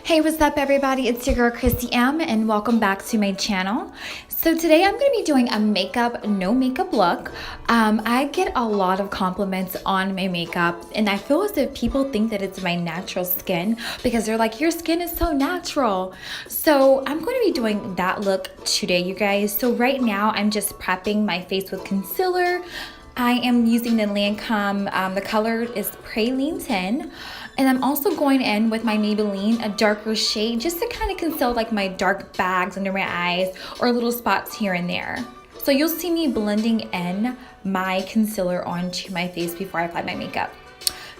Hey, what's up everybody? It's your girl Christy M and welcome back to my channel. So today I'm going to be doing a no makeup look. I get a lot of compliments on my makeup and I feel as if people think that it's my natural skin because they're like, your skin is so natural. So I'm going to be doing that look today, you guys. So right now I'm just prepping my face with concealer. I am using the Lancome, the color is Praline 10. And I'm also going in with my Maybelline, a darker shade, just to kind of conceal like my dark bags under my eyes or little spots here and there. So you'll see me blending in my concealer onto my face before I apply my makeup.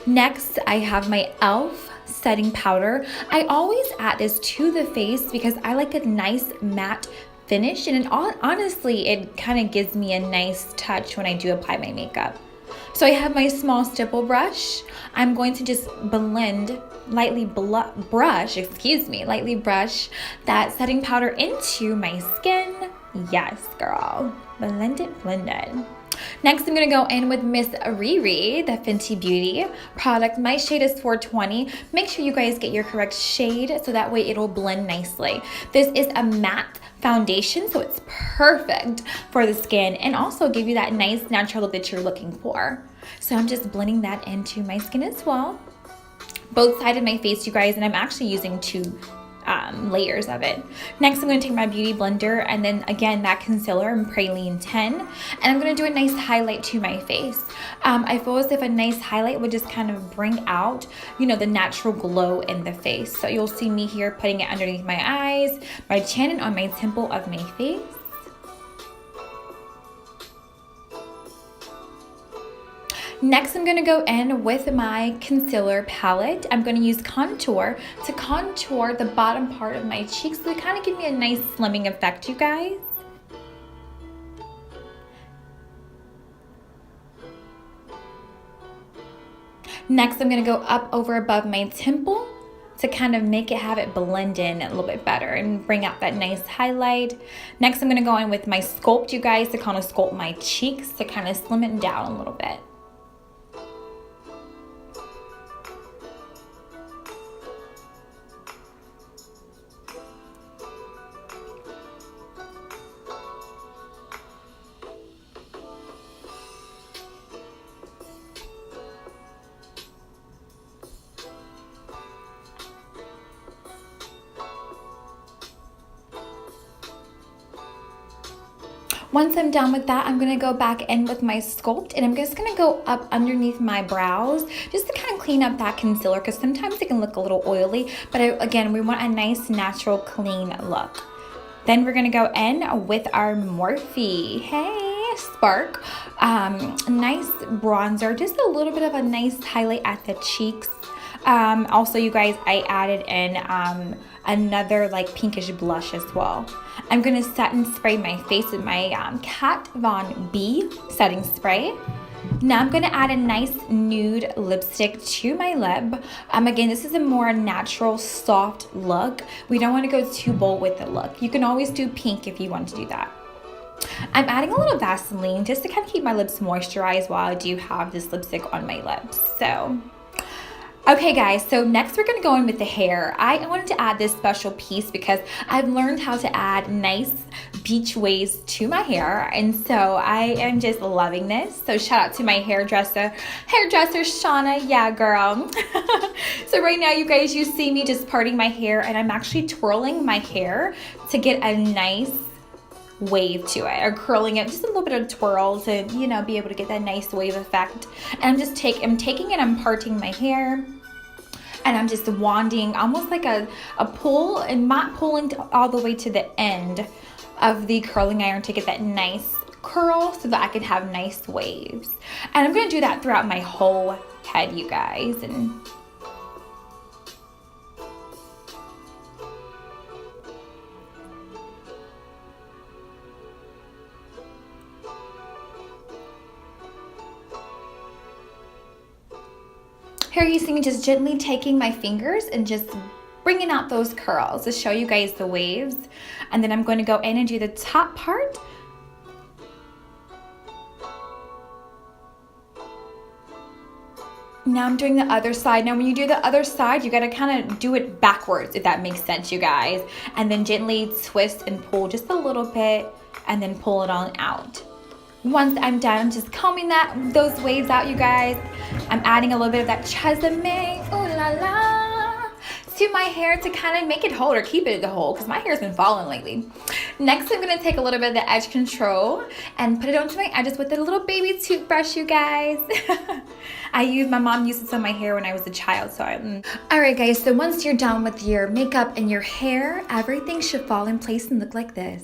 Next, I have my e.l.f. setting powder. I always add this to the face because I like a nice matte finish, and honestly, it kind of gives me a nice touch when I do apply my makeup. So I have my small stipple brush. I'm going to just lightly brush that setting powder into my skin. Yes, girl. Blend it. Next, I'm going to go in with Miss Riri, the Fenty Beauty product. My shade is 420. Make sure you guys get your correct shade so that way it'll blend nicely. This is a matte foundation, so it's perfect for the skin and also give you that nice natural look that you're looking for. So I'm just blending that into my skin as well. Both sides of my face, you guys, and I'm actually using two layers of it. Next, I'm going to take my beauty blender and then again that concealer in Praline 10, and I'm going to do a nice highlight to my face. I feel as if a nice highlight would just kind of bring out, you know, the natural glow in the face. So you'll see me here putting it underneath my eyes, my chin, and on my temple of my face. Next, I'm going to go in with my concealer palette. I'm going to use contour to contour the bottom part of my cheeks to kind of give me a nice slimming effect, you guys. Next, I'm going to go up over above my temple to kind of have it blend in a little bit better and bring out that nice highlight. Next, I'm going to go in with my sculpt, you guys, to kind of sculpt my cheeks to kind of slim it down a little bit. Once I'm done with that, I'm going to go back in with my sculpt and I'm just going to go up underneath my brows just to kind of clean up that concealer because sometimes it can look a little oily, but again, we want a nice, natural, clean look. Then we're going to go in with our Morphe. Hey, Spark. Nice bronzer, just a little bit of a nice highlight at the cheeks. Also, you guys, I added in another like pinkish blush as well. I'm going to set and spray my face with my Kat Von B setting spray. Now I'm going to add a nice nude lipstick to my lip. Again, this is a more natural, soft look. We don't want to go too bold with the look. You can always do pink if you want to do that. I'm adding a little Vaseline just to kind of keep my lips moisturized while I do have this lipstick on my lips. So okay guys, so next we're going to go in with the hair. I wanted to add this special piece because I've learned how to add nice beach waves to my hair, and so I am just loving this. So shout out to my hairdresser Shauna. Yeah, girl. So right now, you guys, you see me just parting my hair, and I'm actually twirling my hair to get a nice wave to it, or curling it, just a little bit of twirl to, you know, be able to get that nice wave effect. And I'm taking it, I'm parting my hair, and I'm just wanding almost like a pull, and not pulling all the way to the end of the curling iron to get that nice curl so that I can have nice waves. And I'm going to do that throughout my whole head, you guys. And here you see me just gently taking my fingers and just bringing out those curls to show you guys the waves. And then I'm going to go in and do the top part. Now I'm doing the other side. Now when you do the other side, you gotta kind of do it backwards, if that makes sense, you guys. And then gently twist and pull just a little bit, and then pull it on out. Once I'm done, I'm just combing those waves out, you guys. I'm adding a little bit of that Chesame, ooh la la, to my hair to kind of make it hold or keep it whole, because my hair's been falling lately. Next, I'm gonna take a little bit of the edge control and put it onto my edges with a little baby toothbrush, you guys. My mom used this on my hair when I was a child, so Alright guys, so once you're done with your makeup and your hair, everything should fall in place and look like this.